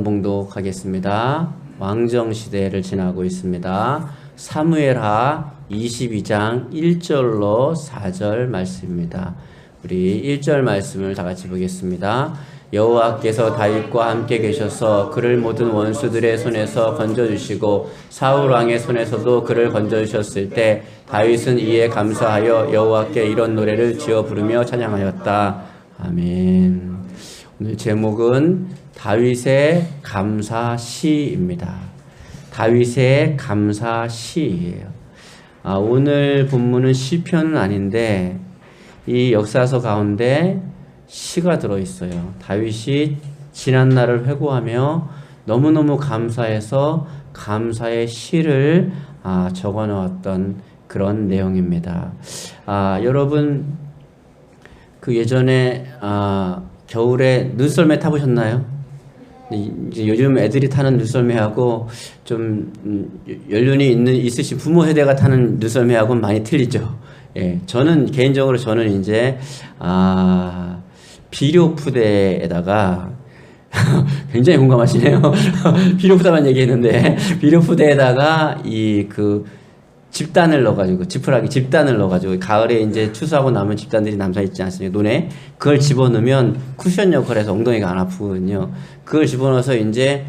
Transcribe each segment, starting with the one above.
봉독하겠습니다. 왕정시대를 지나고 있습니다. 사무엘하 22장 1절로 4절 말씀입니다. 우리 1절 말씀을 다 같이 보겠습니다. 여호와께서 다윗과 함께 계셔서 그를 모든 원수들의 손에서 건져주시고 사울 왕의 손에서도 그를 건져주셨을 때 다윗은 이에 감사하여 여호와께 이런 노래를 지어 부르며 찬양하였다. 아멘. 오늘 제목은 다윗의 감사시입니다. 다윗의 감사시예요. 오늘 본문은 시편은 아닌데 이 역사서 가운데 시가 들어있어요. 다윗이 지난날을 회고하며 너무너무 감사해서 감사의 시를 적어 놓았던 그런 내용입니다. 여러분 그 예전에 겨울에 눈썰매 타보셨나요? 이제 요즘 애들이 타는 눈썰매하고 좀 연륜이 있으신 부모 세대가 타는 눈썰매하고는 많이 틀리죠. 예, 저는 개인적으로 이제 비료푸대에다가 굉장히 공감하시네요. 비료푸다만 얘기했는데 비료푸대에다가 집단을 넣어가지고 집단을 넣어가지고 가을에 이제 추수하고 남은 집단들이 남사 있지 않습니까? 논에 그걸 집어넣으면 쿠션 역할에서 엉덩이가 안 아프거든요. 그걸 집어넣어서 이제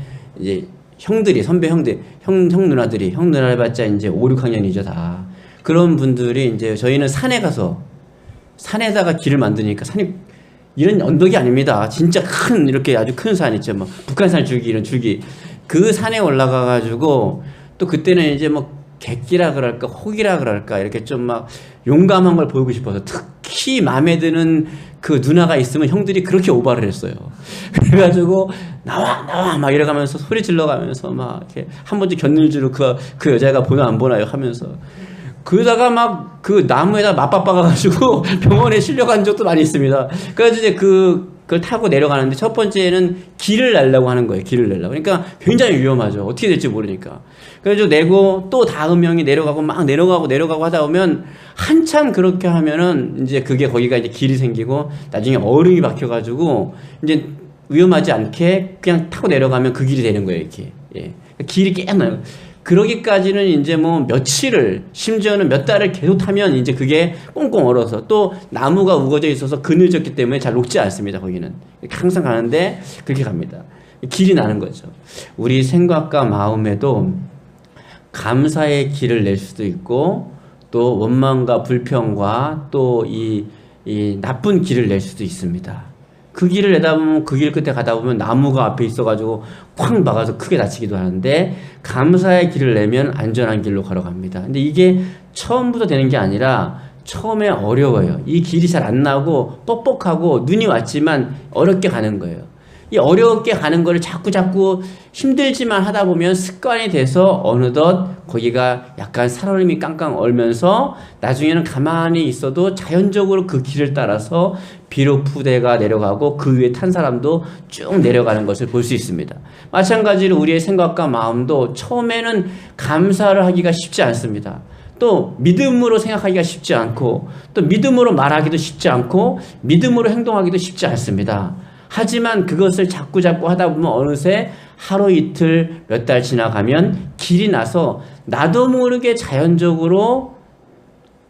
형들이 선배 형들 형 누나들이 형 누나 해봤자 이제 5, 6학년이죠 다. 그런 분들이 이제 저희는 산에 가서 산에다가 길을 만드니까 산이 이런 언덕이 아닙니다. 진짜 큰 이렇게 아주 큰 산 있죠. 뭐 북한산 줄기 이런 줄기 그 산에 올라가 가지고 또 그때는 이제 뭐 객기라 그럴까 혹이라 그럴까 이렇게 좀 막 용감한 걸 보이고 싶어서 특히 마음에 드는 그 누나가 있으면 형들이 그렇게 오바를 했어요. 그래가지고 나와 막 이래가면서 소리 질러가면서 막 이렇게 한 번쯤 견눈질로 그 여자가 보나 안 보나요 하면서 그러다가 막 그 나무에다 맞박박아가지고 병원에 실려간 적도 많이 있습니다. 그래서 이제 그걸 타고 내려가는데 첫 번째는 길을 내려고 하는 거예요. 길을 내려고. 그러니까 굉장히 위험하죠. 어떻게 될지 모르니까. 그래서 내고 또 다음 명이 내려가고 막 내려가고 하다 보면 한참 그렇게 하면은 이제 거기가 이제 길이 생기고 나중에 얼음이 박혀가지고 이제 위험하지 않게 그냥 타고 내려가면 그 길이 되는 거예요. 이렇게. 예. 길이 꽤 나요. 그러기까지는 이제 뭐 며칠을 심지어는 몇 달을 계속 타면 이제 그게 꽁꽁 얼어서 또 나무가 우거져 있어서 그늘졌기 때문에 잘 녹지 않습니다. 거기는 항상 가는데 그렇게 갑니다. 길이 나는 거죠. 우리 생각과 마음에도 감사의 길을 낼 수도 있고 또 원망과 불평과 또 이 나쁜 길을 낼 수도 있습니다. 그 길을 내다 보면 그 길 끝에 가다 보면 나무가 앞에 있어가지고 쾅 박아서 크게 다치기도 하는데 감사의 길을 내면 안전한 길로 걸어갑니다. 근데 이게 처음부터 되는 게 아니라 처음에 어려워요. 이 길이 잘 안 나고 뻑뻑하고 눈이 왔지만 어렵게 가는 거예요. 이 어렵게 가는 거를 자꾸 힘들지만 하다 보면 습관이 돼서 어느덧 거기가 약간 살얼음이 깡깡 얼면서 나중에는 가만히 있어도 자연적으로 그 길을 따라서 비료푸대가 내려가고 그 위에 탄 사람도 쭉 내려가는 것을 볼 수 있습니다. 마찬가지로 우리의 생각과 마음도 처음에는 감사를 하기가 쉽지 않습니다. 또 믿음으로 생각하기가 쉽지 않고 또 믿음으로 말하기도 쉽지 않고 믿음으로 행동하기도 쉽지 않습니다. 하지만 그것을 자꾸 하다 보면 어느새 하루 이틀 몇 달 지나가면 길이 나서 나도 모르게 자연적으로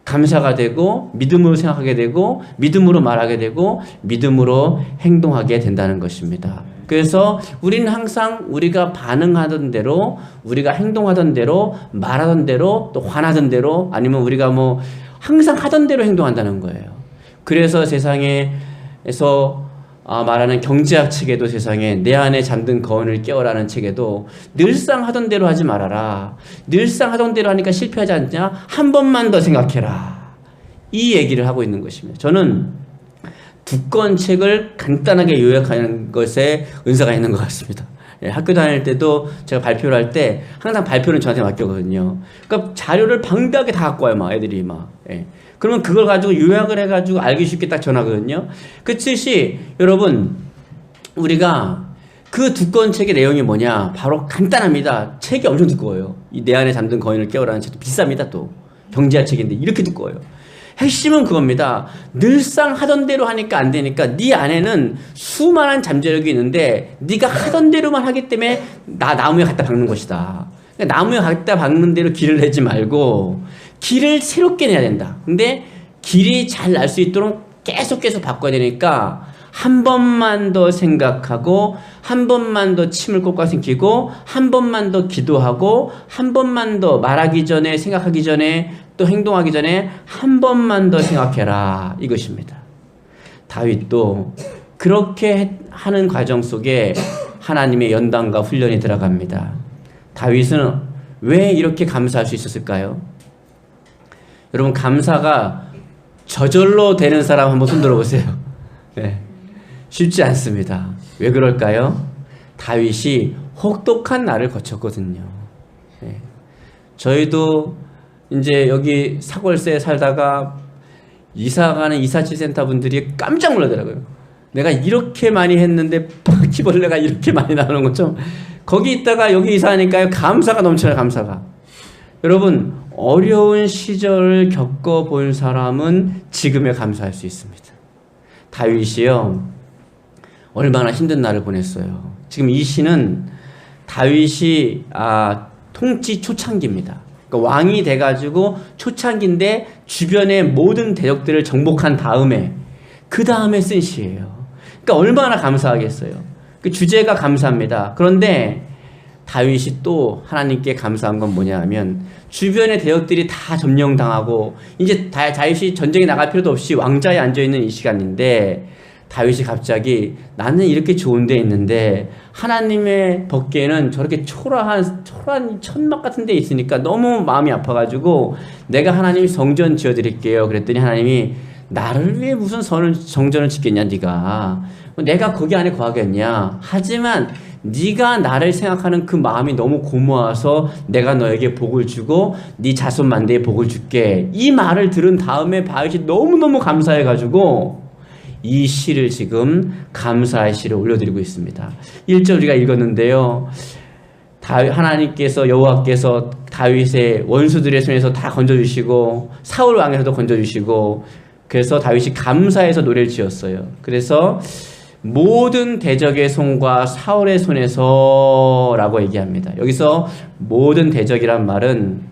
감사가 되고 믿음으로 생각하게 되고 믿음으로 말하게 되고 믿음으로 행동하게 된다는 것입니다. 그래서 우리는 항상 우리가 반응하던 대로 우리가 행동하던 대로 말하던 대로 또 화나던 대로 아니면 우리가 뭐 항상 하던 대로 행동한다는 거예요. 그래서 세상에서 말하는 경제학 책에도 세상에 내 안에 잠든 거인을 깨워라는 책에도 늘상 하던 대로 하지 말아라. 늘상 하던 대로 하니까 실패하지 않냐? 한 번만 더 생각해라. 이 얘기를 하고 있는 것입니다. 저는 두꺼운 책을 간단하게 요약하는 것에 은사가 있는 것 같습니다. 예, 학교 다닐 때도 제가 발표를 할 때 항상 발표는 저한테 맡겼거든요. 그러니까 자료를 방대하게 다 갖고 와요, 애들이 막. 예. 그러면 그걸 가지고 요약을 해가지고 알기 쉽게 딱 전하거든요. 그치 여러분 우리가 그 두꺼운 책의 내용이 뭐냐? 바로 간단합니다. 책이 엄청 두꺼워요. 이 내 안에 잠든 거인을 깨우라는 책도 비쌉니다. 또 경제학 책인데 이렇게 두꺼워요. 핵심은 그겁니다. 늘상 하던 대로 하니까 안 되니까 네 안에는 수많은 잠재력이 있는데 네가 하던 대로만 하기 때문에 나무에 갖다 박는 것이다. 그러니까 나무에 갖다 박는 대로 길을 내지 말고 길을 새롭게 내야 된다. 근데 길이 잘 날 수 있도록 계속 바꿔야 되니까 한 번만 더 생각하고 한 번만 더 침을 꼴깍 삼키고 한 번만 더 기도하고 한 번만 더 말하기 전에 생각하기 전에 또 행동하기 전에 한 번만 더 생각해라 이것입니다. 다윗도 그렇게 하는 과정 속에 하나님의 연단과 훈련이 들어갑니다. 다윗은 왜 이렇게 감사할 수 있었을까요? 여러분, 감사가 저절로 되는 사람 한번 손 들어보세요. 네. 쉽지 않습니다. 왜 그럴까요? 다윗이 혹독한 날을 거쳤거든요. 네. 저희도 이제 여기 사골세에 살다가 이사가는 이사치센터 분들이 깜짝 놀라더라고요. 내가 이렇게 많이 했는데 바퀴벌레가 이렇게 많이 나오는 것 좀. 거기 있다가 여기 이사하니까요, 감사가 넘쳐요. 감사가. 여러분, 어려운 시절을 겪어본 사람은 지금에 감사할 수 있습니다. 다윗이요, 얼마나 힘든 날을 보냈어요. 지금 이 시는 다윗이 통치 초창기입니다. 그러니까 왕이 돼가지고 초창기인데 주변의 모든 대적들을 정복한 다음에 그 다음에 쓴 시예요. 그러니까 얼마나 감사하겠어요. 그 주제가 감사합니다. 그런데 다윗이 또 하나님께 감사한 건 뭐냐 하면 주변의 대적들이 다 점령당하고 이제 다윗이 전쟁에 나갈 필요도 없이 왕좌에 앉아있는 이 시간인데 다윗이 갑자기 나는 이렇게 좋은 데 있는데 하나님의 법궤에는 저렇게 초라한 천막 같은 데 있으니까 너무 마음이 아파가지고 내가 하나님이 성전 지어드릴게요. 그랬더니 하나님이 나를 위해 무슨 성전을 짓겠냐 네가. 내가 거기 안에 거하겠냐. 하지만 네가 나를 생각하는 그 마음이 너무 고마워서 내가 너에게 복을 주고 네 자손 만대에 복을 줄게. 이 말을 들은 다음에 다윗이 너무너무 감사해가지고 이 시를 지금 감사의 시를 올려드리고 있습니다. 1절 우리가 읽었는데요. 하나님께서 여호와께서 다윗의 원수들의 손에서 다 건져주시고 사울 왕에서도 건져주시고 그래서 다윗이 감사해서 노래를 지었어요. 그래서 모든 대적의 손과 사울의 손에서 라고 얘기합니다. 여기서 모든 대적이란 말은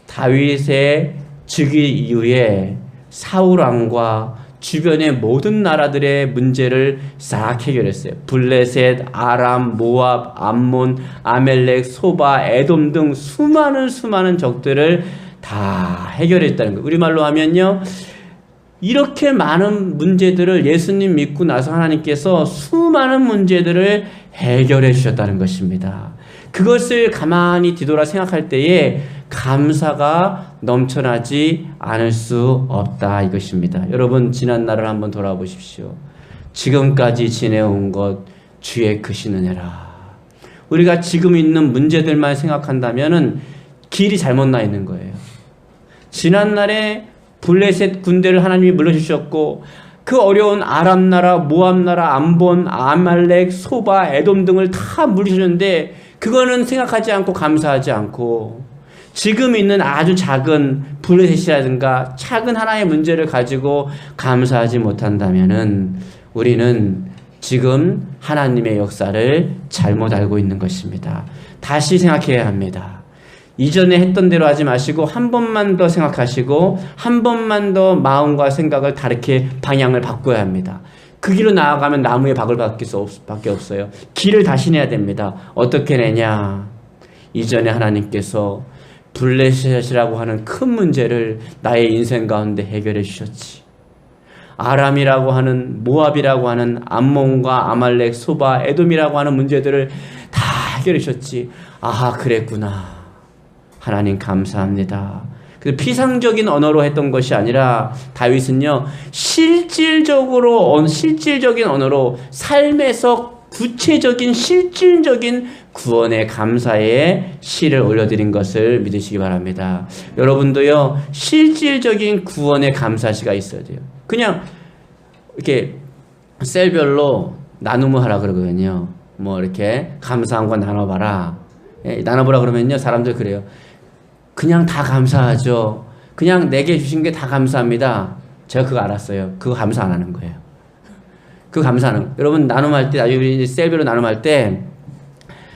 다윗의 즉위 이후에 사울 왕과 주변의 모든 나라들의 문제를 싹 해결했어요. 블레셋, 아람, 모압, 암몬, 아멜렉, 소바, 에돔 등 수많은 적들을 다 해결했다는 거예요. 우리말로 하면요, 이렇게 많은 문제들을 예수님 믿고 나서 하나님께서 수많은 문제들을 해결해 주셨다는 것입니다. 그것을 가만히 뒤돌아 생각할 때에 감사가 넘쳐나지 않을 수 없다 이것입니다. 여러분, 지난 날을 한번 돌아보십시오. 지금까지 지내온 것 주의 크신 은혜라. 우리가 지금 있는 문제들만 생각한다면은 길이 잘못 나 있는 거예요. 지난 날에 블레셋 군대를 하나님이 물려주셨고 그 어려운 아람 나라, 모압 나라, 암본, 아말렉, 소바, 에돔 등을 다 물리셨는데 그거는 생각하지 않고 감사하지 않고 지금 있는 아주 작은 블레셋이라든가 작은 하나의 문제를 가지고 감사하지 못한다면은 우리는 지금 하나님의 역사를 잘못 알고 있는 것입니다. 다시 생각해야 합니다. 이전에 했던 대로 하지 마시고 한 번만 더 생각하시고 한 번만 더 마음과 생각을 다르게 방향을 바꿔야 합니다. 그 길로 나아가면 나무에 박을 밖에 없어요. 길을 다시 내야 됩니다. 어떻게 내냐? 이전에 하나님께서 블레셋이라고 하는 큰 문제를 나의 인생 가운데 해결해 주셨지. 아람이라고 하는, 모압이라고 하는, 암몬과 아말렉, 소바, 에돔이라고 하는 문제들을 다 해결해 주셨지. 아하, 그랬구나. 하나님 감사합니다. 그 피상적인 언어로 했던 것이 아니라 다윗은요, 실질적인 언어로 삶에서 구체적인 실질적인 구원의 감사의 시를 올려드린 것을 믿으시기 바랍니다. 여러분도요, 실질적인 구원의 감사시가 있어야 돼요. 그냥 이렇게 셀별로 나눔을 하라 그러거든요. 뭐 이렇게 감사한 거 나눠봐라. 나눠보라 그러면요, 사람들 그래요. 그냥 다 감사하죠. 그냥 내게 주신 게 다 감사합니다. 제가 그거 알았어요. 그거 감사 안 하는 거예요. 그거 감사하는, 여러분 나눔할 때, 나중에 셀비로 나눔할 때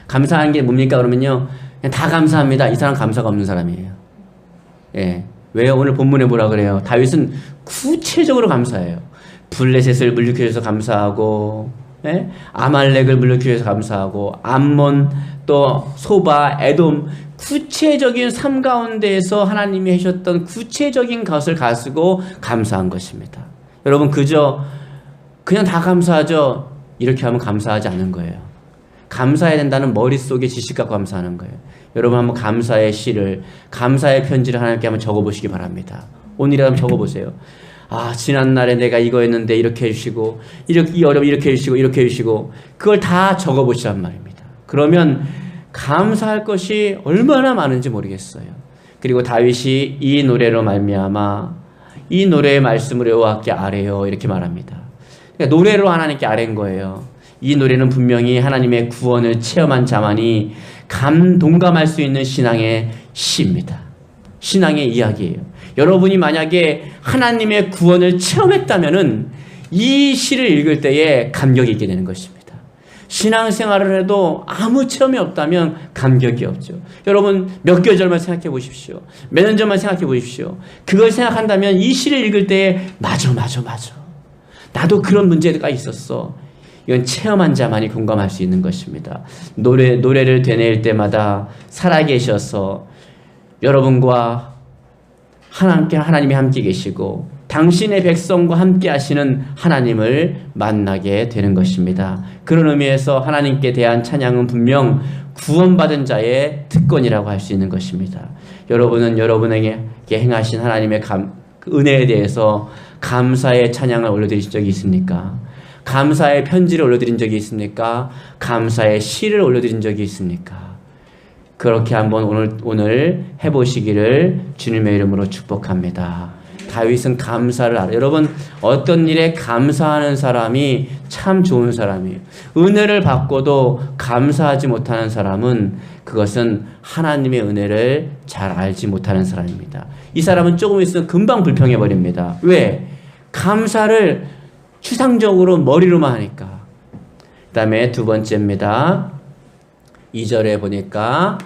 감사한 게 뭡니까? 그러면요, 그냥 다 감사합니다. 이 사람 감사가 없는 사람이에요. 예. 왜요? 오늘 본문에 뭐라 그래요? 다윗은 구체적으로 감사해요. 블레셋을 물리켜줘서 감사하고, 예? 아말렉을 물리켜줘서 감사하고, 암몬, 또 소바, 에돔, 구체적인 삶 가운데에서 하나님이 해주셨던 구체적인 것을 가지고 감사한 것입니다. 여러분 그저 그냥 다 감사하죠? 이렇게 하면 감사하지 않은 거예요. 감사해야 된다는 머릿속에 지식 갖고 감사하는 거예요. 여러분 한번 감사의 시를, 감사의 편지를 하나님께 한번 적어보시기 바랍니다. 오늘이라도 한번 적어보세요. 아, 지난날에 내가 이거 했는데 이렇게 해주시고, 이 어려움 이렇게 해주시고, 이렇게 해주시고, 그걸 다 적어보시란 말입니다. 그러면 감사할 것이 얼마나 많은지 모르겠어요. 그리고 다윗이 이 노래로 말미암아 이 노래의 말씀을 여호와께 아뢰요 이렇게 말합니다. 그러니까 노래로 하나님께 아뢰는 거예요. 이 노래는 분명히 하나님의 구원을 체험한 자만이 동감할 수 있는 신앙의 시입니다. 신앙의 이야기예요. 여러분이 만약에 하나님의 구원을 체험했다면은 이 시를 읽을 때에 감격이 있게 되는 것입니다. 신앙생활을 해도 아무 체험이 없다면 감격이 없죠. 여러분 몇 개월 전만 생각해 보십시오. 몇 년 전만 생각해 보십시오. 그걸 생각한다면 이 시를 읽을 때에 맞아. 나도 그런 문제가 있었어. 이건 체험한 자만이 공감할 수 있는 것입니다. 노래를 되뇌일 때마다 살아계셔서 여러분과 하나님이 함께 계시고 당신의 백성과 함께 하시는 하나님을 만나게 되는 것입니다. 그런 의미에서 하나님께 대한 찬양은 분명 구원받은 자의 특권이라고 할 수 있는 것입니다. 여러분은 여러분에게 행하신 하나님의 은혜에 대해서 감사의 찬양을 올려드리신 적이 있습니까? 감사의 편지를 올려드린 적이 있습니까? 감사의 시를 올려드린 적이 있습니까? 그렇게 한번 오늘 해보시기를 주님의 이름으로 축복합니다. 다윗은 감사를 알아요. 여러분 어떤 일에 감사하는 사람이 참 좋은 사람이에요. 은혜를 받고도 감사하지 못하는 사람은 그것은 하나님의 은혜를 잘 알지 못하는 사람입니다. 이 사람은 조금 있으면 금방 불평해버립니다. 왜? 감사를 추상적으로 머리로만 하니까. 그 다음에 두 번째입니다. 2절에 보니까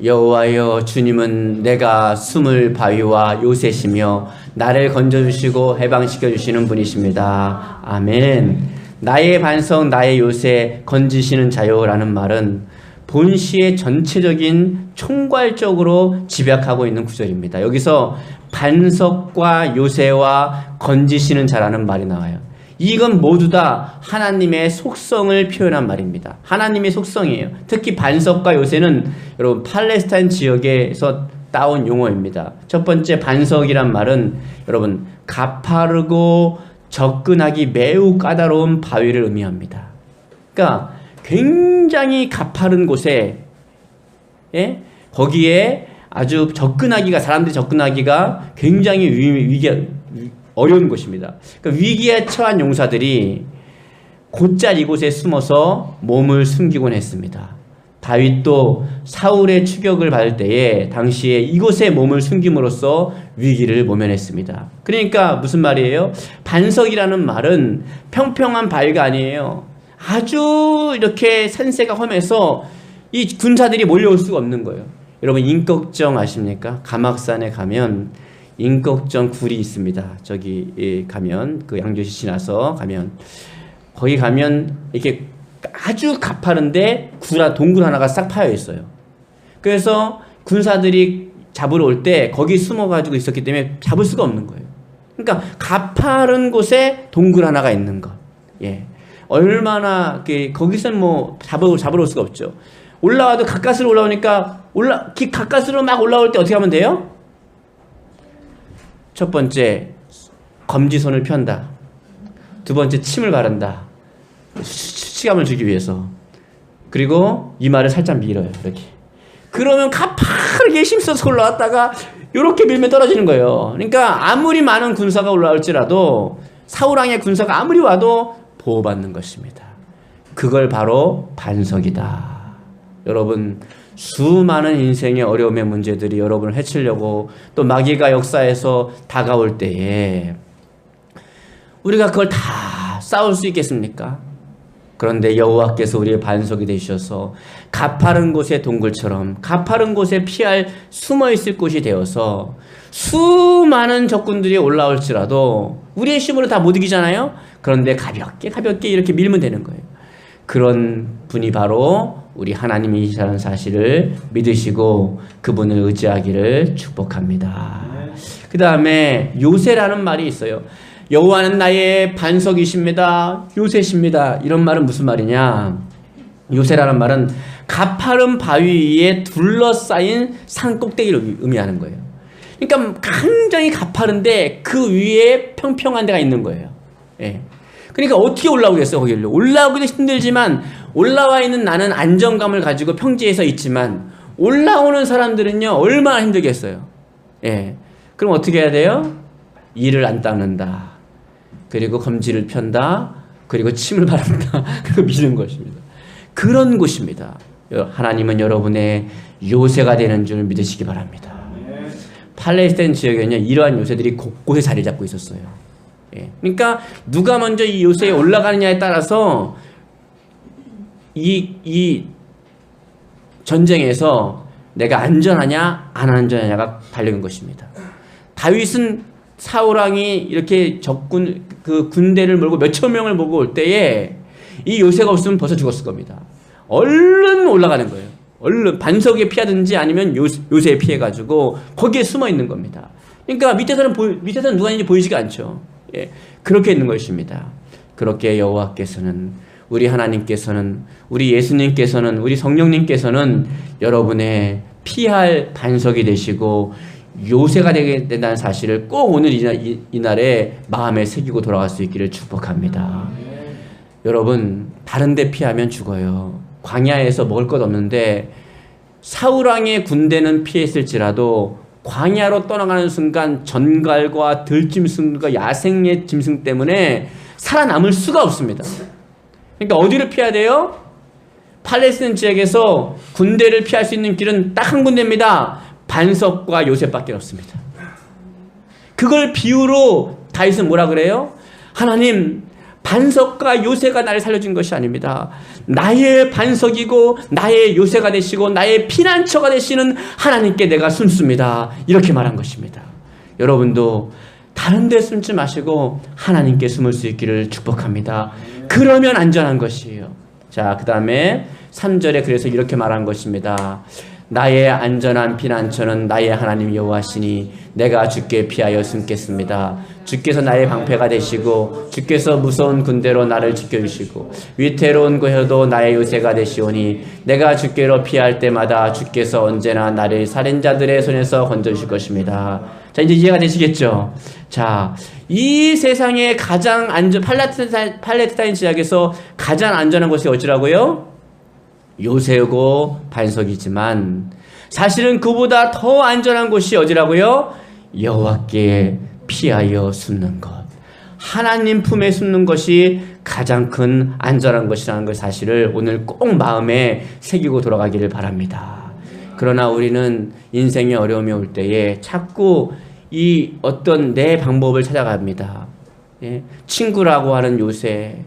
여호와여 주님은 내가 숨을 바위와 요새시며 나를 건져주시고 해방시켜주시는 분이십니다. 아멘. 나의 반석 나의 요새 건지시는 자요라는 말은 본시의 전체적인 총괄적으로 집약하고 있는 구절입니다. 여기서 반석과 요새와 건지시는 자라는 말이 나와요. 이건 모두 다 하나님의 속성을 표현한 말입니다. 하나님의 속성이에요. 특히 반석과 요새는 여러분 팔레스타인 지역에서 따온 용어입니다. 첫 번째 반석이란 말은 여러분 가파르고 접근하기 매우 까다로운 바위를 의미합니다. 그러니까 굉장히 가파른 곳에 거기에 아주 사람들이 접근하기가 굉장히 어려운 곳입니다. 그러니까 위기에 처한 용사들이 곧잘 이곳에 숨어서 몸을 숨기곤 했습니다. 다윗도 사울의 추격을 받을 때에 당시에 이곳에 몸을 숨김으로써 위기를 모면했습니다. 그러니까 무슨 말이에요? 반석이라는 말은 평평한 바위가 아니에요. 아주 이렇게 산세가 험해서 이 군사들이 몰려올 수가 없는 거예요. 여러분 인걱정 아십니까? 가막산에 가면 인걱정 굴이 있습니다. 저기 가면 그 양조시 지나서 가면 거기 가면 이렇게 아주 가파른데 동굴 하나가 싹 파여 있어요. 그래서 군사들이 잡으러 올 때 거기 숨어가지고 있었기 때문에 잡을 수가 없는 거예요. 그러니까 가파른 곳에 동굴 하나가 있는 것. 예. 얼마나 거기서는 뭐 잡으러 올 수가 없죠. 올라와도 가까스로 올라오니까 가까스로 막 올라올 때 어떻게 하면 돼요? 첫 번째 검지손을 편다. 두 번째 침을 바른다. 수치감을 주기 위해서. 그리고 이마를 살짝 밀어요. 이렇게. 그러면 가파르게 힘써서 올라왔다가 이렇게 밀면 떨어지는 거예요. 그러니까 아무리 많은 군사가 올라올지라도 사울왕의 군사가 아무리 와도 보호받는 것입니다. 그걸 바로 반석이다. 여러분 수많은 인생의 어려움의 문제들이 여러분을 해치려고 또 마귀가 역사에서 다가올 때에 우리가 그걸 다 싸울 수 있겠습니까? 그런데 여호와께서 우리의 반석이 되셔서 가파른 곳의 동굴처럼 가파른 곳에 피할 숨어 있을 곳이 되어서 수많은 적군들이 올라올지라도 우리의 힘으로 다 못 이기잖아요. 그런데 가볍게 이렇게 밀면 되는 거예요. 그런 분이 바로 우리 하나님이시라는 사실을 믿으시고 그분을 의지하기를 축복합니다. 그 다음에 요새라는 말이 있어요. 여호와는 나의 반석이십니다. 요새십니다. 이런 말은 무슨 말이냐? 요새라는 말은 가파른 바위 위에 둘러싸인 산 꼭대기를 의미하는 거예요. 그러니까 굉장히 가파른데 그 위에 평평한 데가 있는 거예요. 예. 그러니까 어떻게 올라오겠어요, 거기를? 올라오기도 힘들지만 올라와 있는 나는 안정감을 가지고 평지에서 있지만 올라오는 사람들은요, 얼마나 힘들겠어요. 예. 그럼 어떻게 해야 돼요? 이를 안 닦는다. 그리고 검지를 편다. 그리고 침을 바른다. 그리고 미는 것입니다. 그런 곳입니다. 하나님은 여러분의 요새가 되는 줄 믿으시기 바랍니다. 팔레스타인 지역에는요, 이러한 요새들이 곳곳에 자리 잡고 있었어요. 예. 그러니까 누가 먼저 이 요새에 올라가느냐에 따라서 이 전쟁에서 내가 안전하냐 안 안전하냐가 달리는 것입니다. 다윗은 사울왕이 이렇게 적군 그 군대를 몰고 몇천 명을 몰고 올 때에 이 요새가 없으면 벌써 죽었을 겁니다. 얼른 올라가는 거예요. 얼른 반석에 피하든지 아니면 요새에 피해가지고 거기에 숨어 있는 겁니다. 그러니까 밑에서는 누가 있는지 보이지가 않죠. 예, 그렇게 있는 것입니다. 그렇게 여호와께서는, 우리 하나님께서는, 우리 예수님께서는, 우리 성령님께서는 여러분의 피할 반석이 되시고 요새가 되게 된다는 사실을 꼭 오늘 이날에 마음에 새기고 돌아갈 수 있기를 축복합니다. 여러분, 다른 데 피하면 죽어요. 광야에서 먹을 것 없는데 사울왕의 군대는 피했을지라도 광야로 떠나가는 순간 전갈과 들짐승과 야생의 짐승 때문에 살아남을 수가 없습니다. 그러니까 어디를 피해야 돼요? 팔레스타인 지역에서 군대를 피할 수 있는 길은 딱 한 군데입니다. 반석과 요새밖에 없습니다. 그걸 비유로 다윗은 뭐라 그래요? 하나님, 반석과 요새가 나를 살려준 것이 아닙니다. 나의 반석이고 나의 요새가 되시고 나의 피난처가 되시는 하나님께 내가 숨습니다. 이렇게 말한 것입니다. 여러분도 다른 데 숨지 마시고 하나님께 숨을 수 있기를 축복합니다. 그러면 안전한 것이에요. 자, 그 다음에 3절에 그래서 이렇게 말한 것입니다. 나의 안전한 피난처는 나의 하나님 여호와시니 내가 주께 피하여 숨겠습니다. 주께서 나의 방패가 되시고 주께서 무서운 군대로 나를 지켜주시고 위태로운 곳에도 나의 요새가 되시오니 내가 주께로 피할 때마다 주께서 언제나 나를 살인자들의 손에서 건져주실 것입니다. 자, 이제 이해가 되시겠죠? 자, 이 세상에 가장 팔레스타인 지역에서 가장 안전한 곳이 어디라고요? 요새고 반석이지만 사실은 그보다 더 안전한 곳이 어디라고요? 여호와께 피하여 숨는 것, 하나님 품에 숨는 것이 가장 큰 안전한 것이라는 그 사실을 오늘 꼭 마음에 새기고 돌아가기를 바랍니다. 그러나 우리는 인생의 어려움이 올 때에 자꾸 이 어떤 내 방법을 찾아갑니다. 예? 친구라고 하는 요새,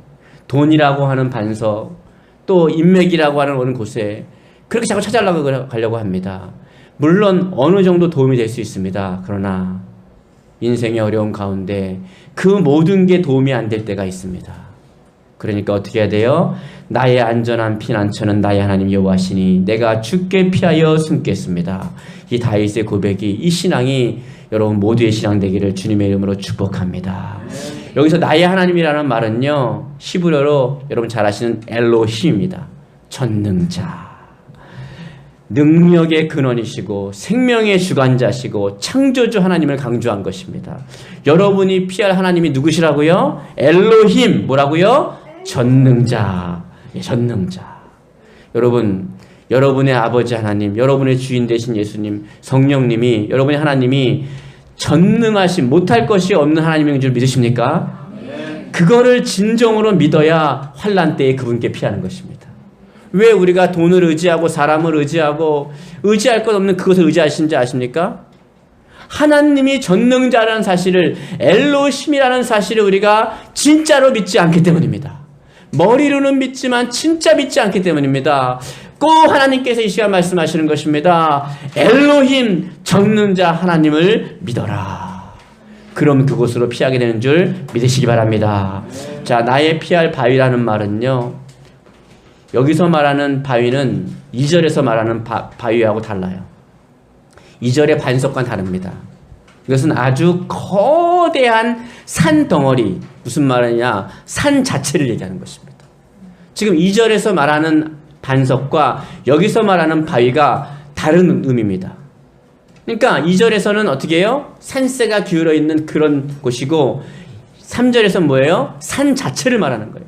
돈이라고 하는 반석, 또 인맥이라고 하는 곳에 그렇게 자꾸 찾아가려고 합니다. 물론 어느 정도 도움이 될 수 있습니다. 그러나 인생의 어려운 가운데 그 모든 게 도움이 안 될 때가 있습니다. 그러니까 어떻게 해야 돼요? 나의 안전한 피난처는 나의 하나님 여호와시니 내가 주께 피하여 숨겠습니다. 이 다윗의 고백이, 이 신앙이 여러분 모두의 신앙 되기를 주님의 이름으로 축복합니다. 여기서 나의 하나님이라는 말은요, 히브리어로 여러분 잘 아시는 엘로힘입니다. 전능자, 능력의 근원이시고 생명의 주관자시고 창조주 하나님을 강조한 것입니다. 여러분이 피할 하나님이 누구시라고요? 엘로힘, 뭐라고요? 전능자. 전능자. 여러분, 여러분의 아버지 하나님, 여러분의 주인 되신 예수님, 성령님이, 여러분의 하나님이 전능하신, 못할 것이 없는 하나님인 줄 믿으십니까? 그거를 진정으로 믿어야 환난 때에 그분께 피하는 것입니다. 왜 우리가 돈을 의지하고 사람을 의지하고 의지할 것 없는 그것을 의지하신지 아십니까? 하나님이 전능자라는 사실을, 엘로힘이라는 사실을 우리가 진짜로 믿지 않기 때문입니다. 머리로는 믿지만 진짜 믿지 않기 때문입니다. 꼭 하나님께서 이 시간 말씀하시는 것입니다. 엘로힘, 전능자 하나님을 믿어라. 그럼 그곳으로 피하게 되는 줄 믿으시기 바랍니다. 자, 나의 피할 바위라는 말은요, 여기서 말하는 바위는 2절에서 말하는 바위하고 달라요. 2절의 반석과 다릅니다. 이것은 아주 거대한 산 덩어리, 무슨 말이냐, 산 자체를 얘기하는 것입니다. 지금 2절에서 말하는 반석과 여기서 말하는 바위가 다른 의미입니다. 그러니까 2절에서는 어떻게 해요? 산세가 기울어 있는 그런 곳이고, 3절에서는 뭐예요? 산 자체를 말하는 거예요.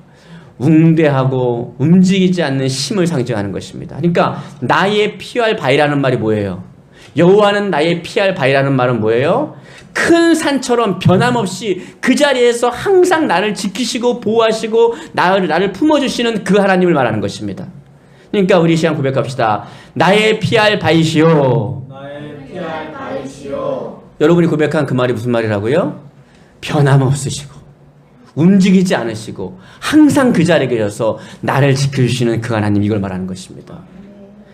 웅대하고 움직이지 않는 힘을 상징하는 것입니다. 그러니까 나의 피할 바위라는 말이 뭐예요? 여호와는 나의 피할 바위라는 말은 뭐예요? 큰 산처럼 변함없이 그 자리에서 항상 나를 지키시고 보호하시고 나를 품어주시는 그 하나님을 말하는 것입니다. 그러니까 우리 시간 고백합시다. 나의 피할 바위시오. 나의 피할 바위시오. 여러분이 고백한 그 말이 무슨 말이라고요? 변함없으시고 움직이지 않으시고 항상 그 자리에 계셔서 나를 지켜주시는 그 하나님, 이걸 말하는 것입니다.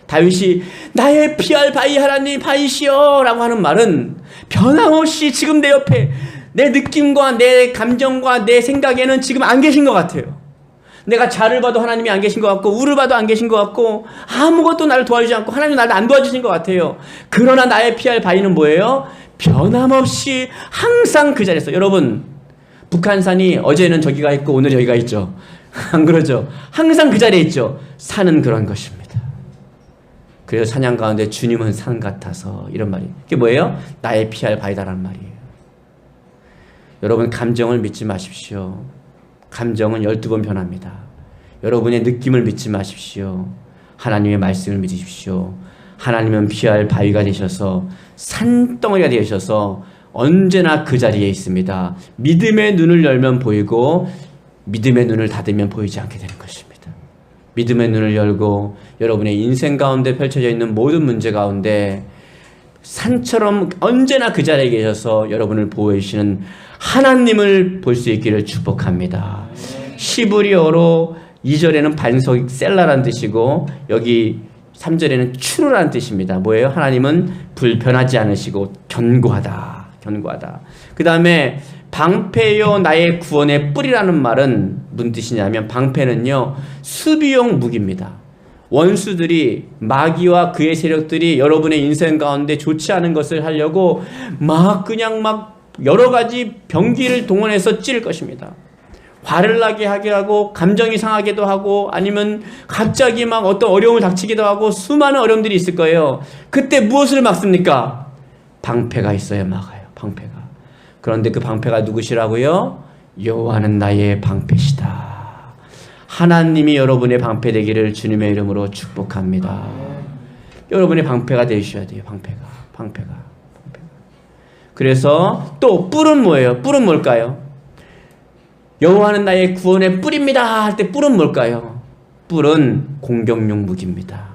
다윗이 나의 피할 바위 하나님 바위시여 라고 하는 말은 변함없이 지금 내 옆에, 내 느낌과 내 감정과 내 생각에는 지금 안 계신 것 같아요. 내가 자를 봐도 하나님이 안 계신 것 같고, 우를 봐도 안 계신 것 같고, 아무것도 나를 도와주지 않고 하나님이 나를 안 도와주신 것 같아요. 그러나 나의 피할 바위는 뭐예요? 변함없이 항상 그 자리에서. 여러분, 북한산이 어제는 저기가 있고 오늘 여기가 있죠. 안 그러죠? 항상 그 자리에 있죠. 산은 그런 것입니다. 그래서 찬양 가운데 주님은 산 같아서, 이런 말이, 그게 뭐예요? 나의 피할 바위다라는 말이에요. 여러분, 감정을 믿지 마십시오. 감정은 12번 변합니다. 여러분의 느낌을 믿지 마십시오. 하나님의 말씀을 믿으십시오. 하나님은 피할 바위가 되셔서 산덩어리가 되셔서 언제나 그 자리에 있습니다. 믿음의 눈을 열면 보이고 믿음의 눈을 닫으면 보이지 않게 되는 것입니다. 믿음의 눈을 열고 여러분의 인생 가운데 펼쳐져 있는 모든 문제 가운데 산처럼 언제나 그 자리에 계셔서 여러분을 보호해 주시는 하나님을 볼 수 있기를 축복합니다. 시브리어로 2절에는 반석 셀라라는 뜻이고 여기 3절에는 추루라는 뜻입니다. 뭐예요? 하나님은 불편하지 않으시고 견고하다. 그 다음에 방패요 나의 구원의 뿌리라는 말은 무슨 뜻이냐면, 방패는요 수비용 무기입니다. 원수들이, 마귀와 그의 세력들이 여러분의 인생 가운데 좋지 않은 것을 하려고 그냥 여러 가지 병기를 동원해서 찌를 것입니다. 화를 나게 하게 하고 감정이 상하게도 하고 아니면 갑자기 어떤 어려움을 닥치기도 하고 수많은 어려움들이 있을 거예요. 그때 무엇을 막습니까? 방패가 있어야 막아요. 방패가. 그런데 그 방패가 누구시라고요? 여호와는 나의 방패시다. 하나님이 여러분의 방패 되기를 주님의 이름으로 축복합니다. 여러분의 방패가 되셔야 돼요. 방패가. 그래서 또 뿔은 뭐예요? 뿔은 뭘까요? 여호와는 나의 구원의 뿔입니다 할 때 뿔은 뭘까요? 뿔은 공격용 무기입니다.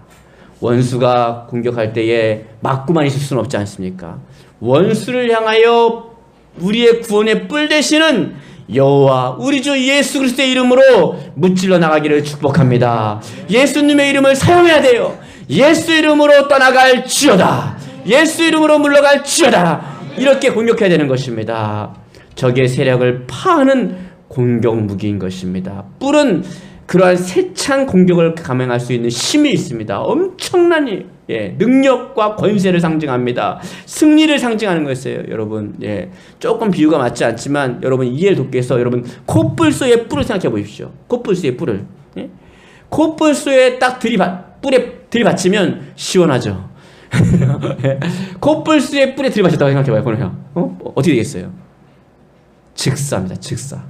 원수가 공격할 때에 맞고만 있을 수는 없지 않습니까? 원수를 향하여 우리의 구원의 뿔 되시는 여호와 우리 주 예수 그리스도의 이름으로 무찔러 나가기를 축복합니다. 예수님의 이름을 사용해야 돼요. 예수 이름으로 떠나갈지어다. 예수 이름으로 물러갈지어다. 이렇게 공격해야 되는 것입니다. 적의 세력을 파하는 공격 무기인 것입니다. 뿔은 그러한 세찬 공격을 감행할 수 있는 힘이 있습니다. 엄청난 능력과 권세를 상징합니다. 승리를 상징하는 것이에요. 여러분, 조금 비유가 맞지 않지만 여러분 이해를 돕기 위해서 여러분 코뿔소의 뿔을 생각해 보십시오. 코뿔소의 뿔을. 코뿔소에 딱 뿔에 들이받치면 시원하죠. 코뿔소의 뿔에 들이받쳤다고 생각해봐요. 그러면 어떻게 되겠어요? 즉사입니다. 즉사.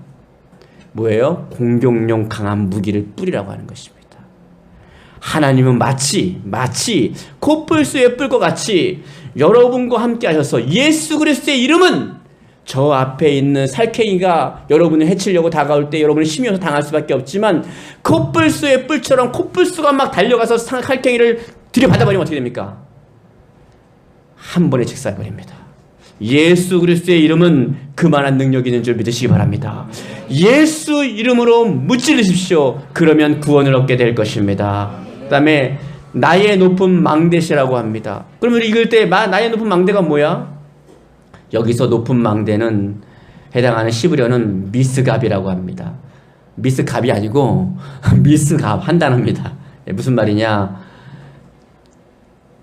뭐예요? 공격용 강한 무기를 뿔이라고 하는 것입니다. 하나님은 마치 코뿔소의 뿔과 같이 여러분과 함께 하셔서 예수 그리스도의 이름은 저 앞에 있는 살쾡이가 여러분을 해치려고 다가올 때 여러분을 힘이어서 당할 수밖에 없지만 콧불수의 뿔처럼 콧불수가 막 달려가서 살쾡이를 들이받아버리면 어떻게 됩니까? 한 번에 직사해버립니다. 예수 그리스도의 이름은 그만한 능력이 있는 줄 믿으시기 바랍니다. 예수 이름으로 무찌르십시오. 그러면 구원을 얻게 될 것입니다. 그 다음에 나의 높은 망대시라고 합니다. 그러면 읽을 때 나의 높은 망대가 뭐야? 여기서 높은 망대는 해당하는 시브려는 미스갑이라고 합니다. 미스갑이 아니고 미스갑 한 단어입니다. 무슨 말이냐?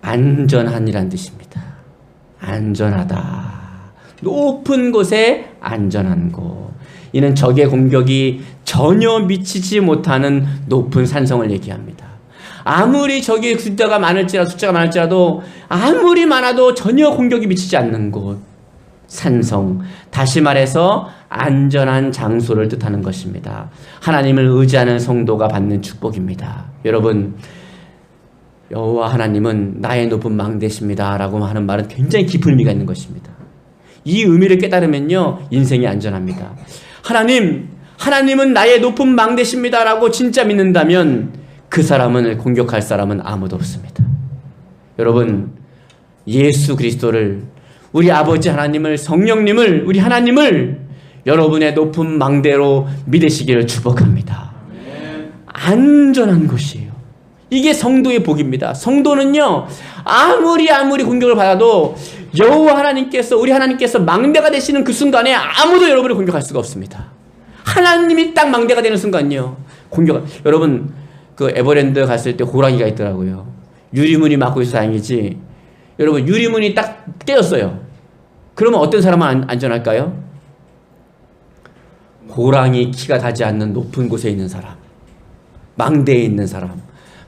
안전한이란 뜻입니다. 안전하다. 높은 곳에 안전한 곳. 이는 적의 공격이 전혀 미치지 못하는 높은 산성을 얘기합니다. 아무리 적의 숫자가 많을지라도 아무리 많아도 전혀 공격이 미치지 않는 곳. 산성. 다시 말해서 안전한 장소를 뜻하는 것입니다. 하나님을 의지하는 성도가 받는 축복입니다. 여러분, 여호와 하나님은 나의 높은 망대십니다 라고 하는 말은 굉장히 깊은 의미가 있는 것입니다. 이 의미를 깨달으면요 인생이 안전합니다. 하나님은 나의 높은 망대십니다 라고 진짜 믿는다면 그 사람을 공격할 사람은 아무도 없습니다. 여러분, 예수 그리스도를, 우리 아버지 하나님을, 성령님을, 우리 하나님을 여러분의 높은 망대로 믿으시기를 축복합니다. 안전한 곳이에요. 이게 성도의 복입니다. 성도는요 아무리 공격을 받아도 여호와 하나님께서, 우리 하나님께서 망대가 되시는 그 순간에 아무도 여러분을 공격할 수가 없습니다. 하나님이 딱 망대가 되는 순간요 여러분 그 에버랜드 갔을 때 호랑이가 있더라고요. 유리문이 막고 있어서 다행이지, 여러분 유리문이 딱 깨졌어요. 그러면 어떤 사람은 안전할까요? 호랑이 키가 닿지 않는 높은 곳에 있는 사람, 망대에 있는 사람.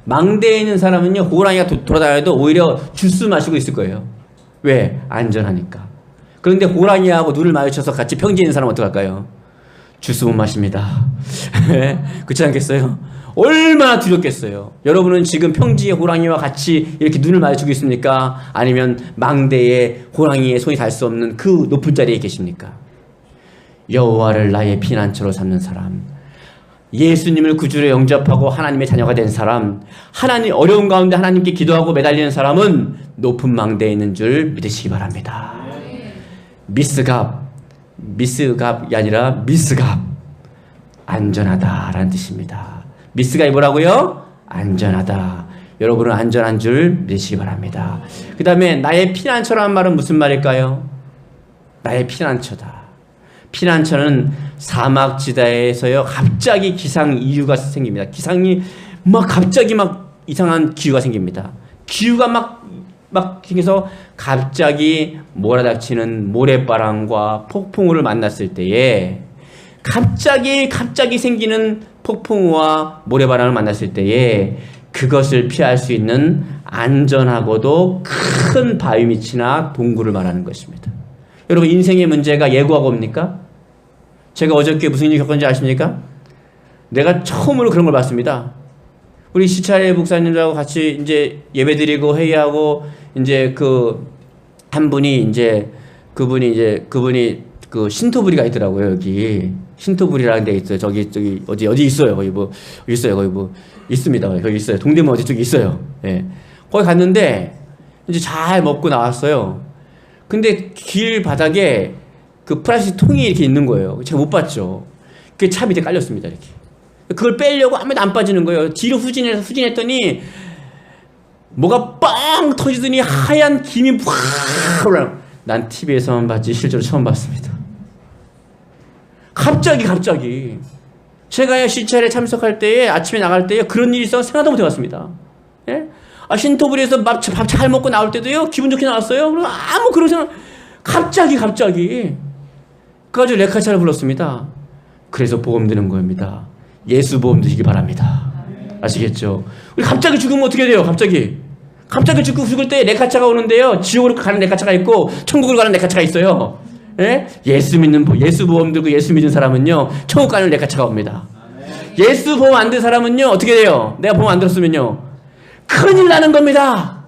망대에 있는 사람은요 호랑이가 돌아다녀도 오히려 주스 마시고 있을 거예요. 왜? 안전하니까. 그런데 호랑이하고 눈을 마주쳐서 같이 평지에 있는 사람은 어떡할까요? 주스 못 마십니다. 그렇지 않겠어요? 얼마나 두렵겠어요. 여러분은 지금 평지에 호랑이와 같이 이렇게 눈을 마주치고 있습니까? 아니면 망대에 호랑이의 손이 닿을 수 없는 그 높은 자리에 계십니까? 여호와를 나의 피난처로 삼는 사람, 예수님을 구주로 영접하고 하나님의 자녀가 된 사람, 하나님 어려운 가운데 하나님께 기도하고 매달리는 사람은 높은 망대에 있는 줄 믿으시기 바랍니다. 미스갑이 아니라 미스갑, 안전하다라는 뜻입니다. 미스갑이 뭐라고요? 안전하다. 여러분은 안전한 줄 믿으시기 바랍니다. 그 다음에 나의 피난처라는 말은 무슨 말일까요? 나의 피난처다. 피난처는 사막지대에서요 갑자기 기상 이유가 생깁니다. 기상이 갑자기 이상한 기후가 생깁니다. 기후가 막 생겨서 갑자기 몰아닥치는 모래바람과 폭풍우를 만났을 때에, 갑자기 생기는 폭풍우와 모래바람을 만났을 때에 그것을 피할 수 있는 안전하고도 큰 바위 밑이나 동굴을 말하는 것입니다. 여러분, 인생의 문제가 예고하고입니까? 제가 어저께 무슨 일이 겪었는지 아십니까? 내가 처음으로 그런 걸 봤습니다. 우리 시차례 목사님들하고 같이 이제 예배드리고 회의하고, 이제 한 분이 그분이 그 신토부리가 있더라고요. 여기 신토부리라는 데 있어요. 저기 어디 있어요. 거기 있습니다. 거기 있어요. 동대문 어디 쪽에 있어요. 예. 거기 갔는데 이제 잘 먹고 나왔어요. 근데 길 바닥에 그 플라스틱 통이 이렇게 있는 거예요. 제가 못 봤죠. 그게 차 밑에 깔렸습니다. 이렇게. 그걸 빼려고 아무도 안 빠지는 거예요. 뒤로 후진했더니 뭐가 빵 터지더니 하얀 김이 확 올라. 난 TV에서만 봤지 실제로 처음 봤습니다. 갑자기 제가 시찰에 참석할 때에, 아침에 나갈 때에 그런 일이 있어 생각도 못 해봤습니다. 예? 신토부리에서 밥 잘 먹고 나올 때도요 기분 좋게 나왔어요. 그리고 아무 그런 생각, 갑자기 그래가지고 레카차를 불렀습니다. 그래서 보험 드는 겁니다. 예수 보험 드시기 바랍니다. 아시겠죠? 우리 갑자기 죽으면 어떻게 돼요? 갑자기 죽을 때 레카차가 오는데요, 지옥으로 가는 레카차가 있고 천국으로 가는 레카차가 있어요. 예? 예수 보험 들고 예수 믿는 사람은요 천국 가는 레카차가 옵니다. 예수 보험 안 든 사람은요 어떻게 돼요? 내가 보험 안 들었으면요 큰일 나는 겁니다.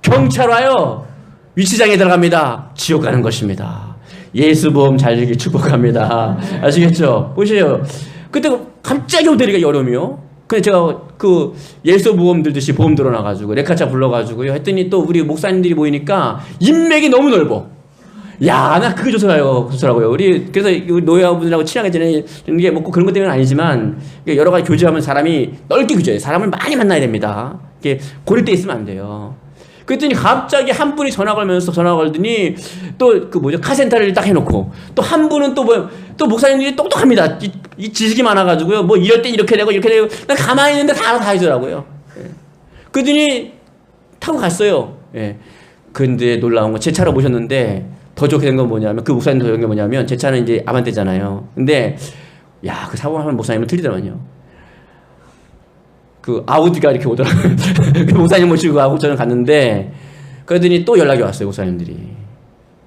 경찰 와요. 위치장에 들어갑니다. 지옥 가는 것입니다. 예수보험 잘 되길 축복합니다. 아시겠죠? 보세요. 그때 갑자기 오더리가 여름이요. 근데 제가 그 예수보험 들듯이 보험 들어놔가지고 레카차 불러가지고요. 했더니 또 우리 목사님들이 모이니까 인맥이 너무 넓어. 야, 나 그거 좋더라고요. 우리 그래서 노예분들하고 친하게 지내는 게 뭐 그런 것 때문은 아니지만 여러 가지 교제하면 사람이 넓게 교제해요. 사람을 많이 만나야 됩니다. 이게 고릴 때 있으면 안 돼요. 그랬더니 갑자기 한 분이 전화 걸더니 또 그 뭐죠 카센터를 딱 해놓고 또 한 분은 또 목사님들이 똑똑합니다. 이 지식이 많아가지고요. 뭐 이럴 땐 이렇게 되고 난 가만히 있는데 다 해주더라고요. 예. 그랬더니 타고 갔어요. 예. 근데 놀라운 건 제 차로 모셨는데 더 좋게 된 건 뭐냐면 그 목사님 더 좋은 게 뭐냐면 제 차는 이제 아반떼잖아요. 근데 야, 그 사고하는 목사님은 틀리더만요. 그 아우디가 이렇게 오더라고요. 그 목사님 모시고 하고 저는 갔는데 그러더니 또 연락이 왔어요. 목사님들이.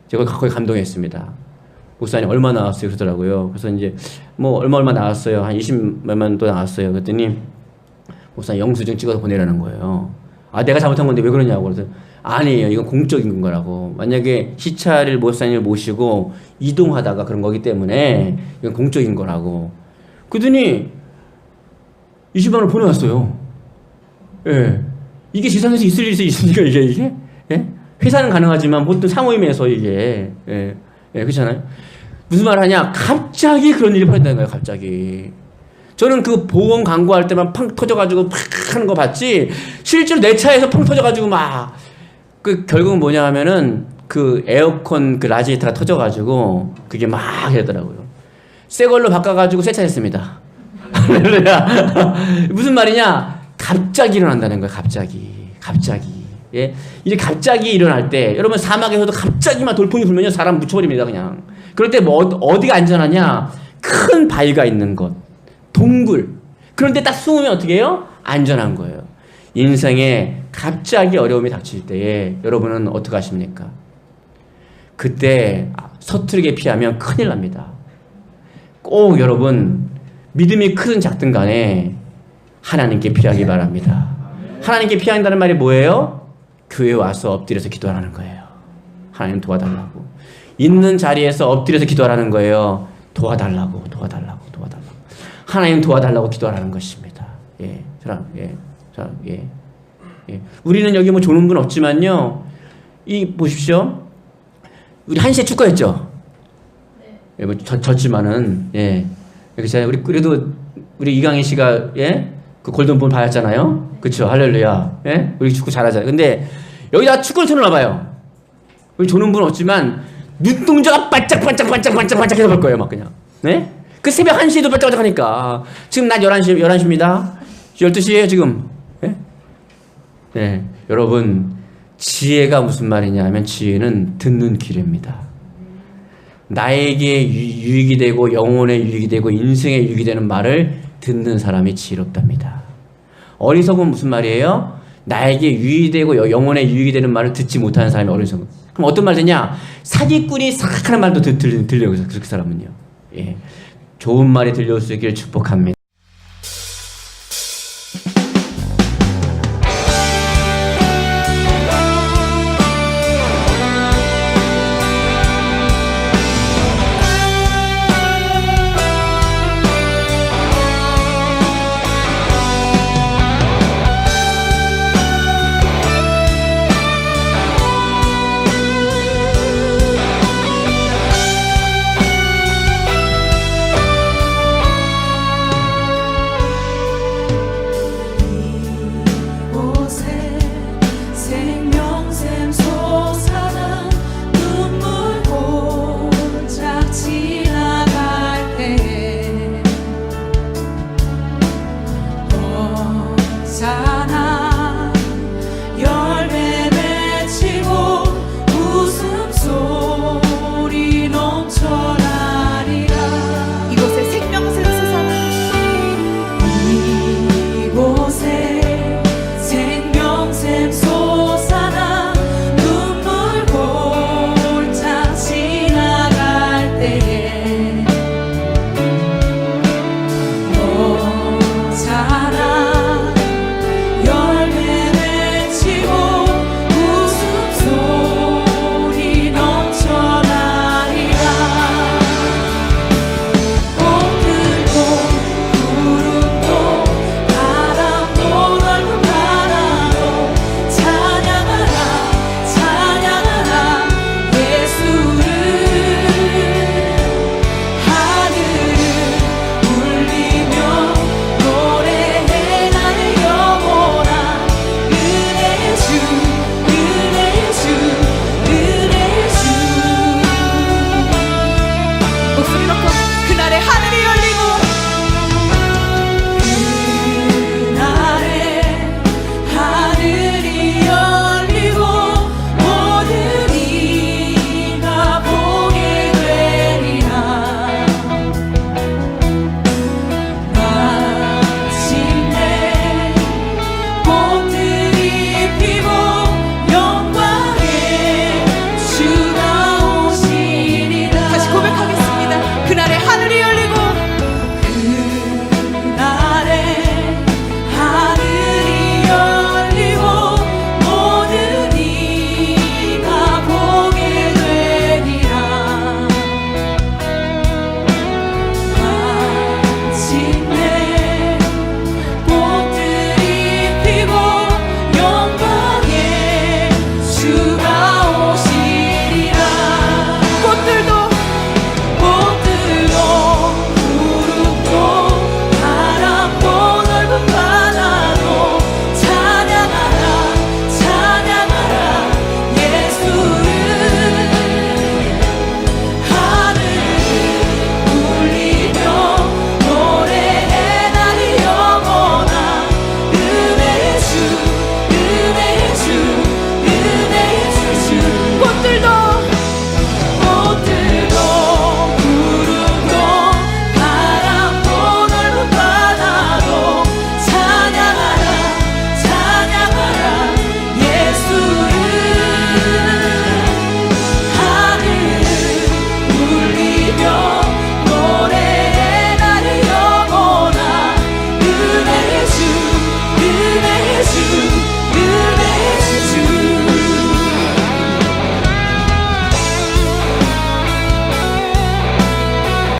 제가 거기 감동했습니다. 목사님 얼마 나왔어요? 그러더라고요. 그래서 이제 뭐 얼마 나왔어요. 한 20몇만 또 나왔어요. 그랬더니 목사님 영수증 찍어서 보내라는 거예요. 아, 내가 잘못한 건데 왜 그러냐고. 그래서 아니에요. 이건 공적인 거라고. 만약에 시차를 목사님을 모시고 이동하다가 그런 거기 때문에 이건 공적인 거라고. 그러더니 20만 원을 보내왔어요. 예. 이게 세상에서 있을 일이 있으니까 이게? 예? 회사는 가능하지만 보통 사모임에서 이게. 예. 예, 그렇잖아요. 무슨 말 하냐? 갑자기 그런 일이 벌어진다는 거예요, 갑자기. 저는 그 보험 광고할 때만 팡 터져가지고 팍 하는 거 봤지, 실제로 내 차에서 팡 터져가지고 결국은 뭐냐 하면은 그 에어컨 그 라지에이터가 터져가지고 그게 막 이러더라고요. 새 걸로 바꿔가지고 새 차 샀습니다. 무슨 말이냐? 갑자기 일어난다는 거예요, 갑자기. 예? 이게 갑자기 일어날 때, 여러분 사막에서도 갑자기만 돌풍이 불면요, 사람 묻혀버립니다, 그냥. 그럴 때 뭐, 어디가 안전하냐? 큰 바위가 있는 곳. 동굴. 그런데 딱 숨으면 어떻게 해요? 안전한 거예요. 인생에 갑자기 어려움이 닥칠 때에 여러분은 어떻게 하십니까? 그때 서투르게 피하면 큰일 납니다. 꼭 여러분 믿음이 크든 작든 간에 하나님께 피하기 바랍니다. 하나님께 피한다는 말이 뭐예요? 교회에 와서 엎드려서 기도하라는 거예요. 하나님 도와달라고. 있는 자리에서 엎드려서 기도하라는 거예요. 도와달라고. 하나님 도와달라고 기도하라는 것입니다. 예, 예. 우리는 여기 뭐 좋은 분 없지만요. 보십시오. 우리 1시에 축구했죠? 네. 예, 뭐 졌지만은, 예. 그렇잖아요. 그래도 우리 이강인 씨가, 예? 그 골든볼 받았잖아요? 그쵸? 할렐루야. 예? 우리 축구 잘하잖아요. 근데 여기다 축구를 틀어놔봐요. 우리 조는 분 없지만, 눈동자가 반짝반짝 해서 볼 거예요, 막 그냥. 네? 그 새벽 1시에도 반짝반짝 하니까. 지금 낮 11시입니다. 12시에요, 지금. 예? 네. 여러분, 지혜가 무슨 말이냐 하면 지혜는 듣는 귀랍니다. 나에게 유익이 되고 영혼에 유익이 되고 인생에 유익이 되는 말을 듣는 사람이 지혜롭답니다. 어리석은 무슨 말이에요? 나에게 유익이 되고 영혼에 유익이 되는 말을 듣지 못하는 사람이 어리석은. 그럼 어떤 말 되냐? 사기꾼이 싹 하는 말도 들려요. 그렇게 사람은요. 예. 좋은 말이 들려올 수 있기를 축복합니다.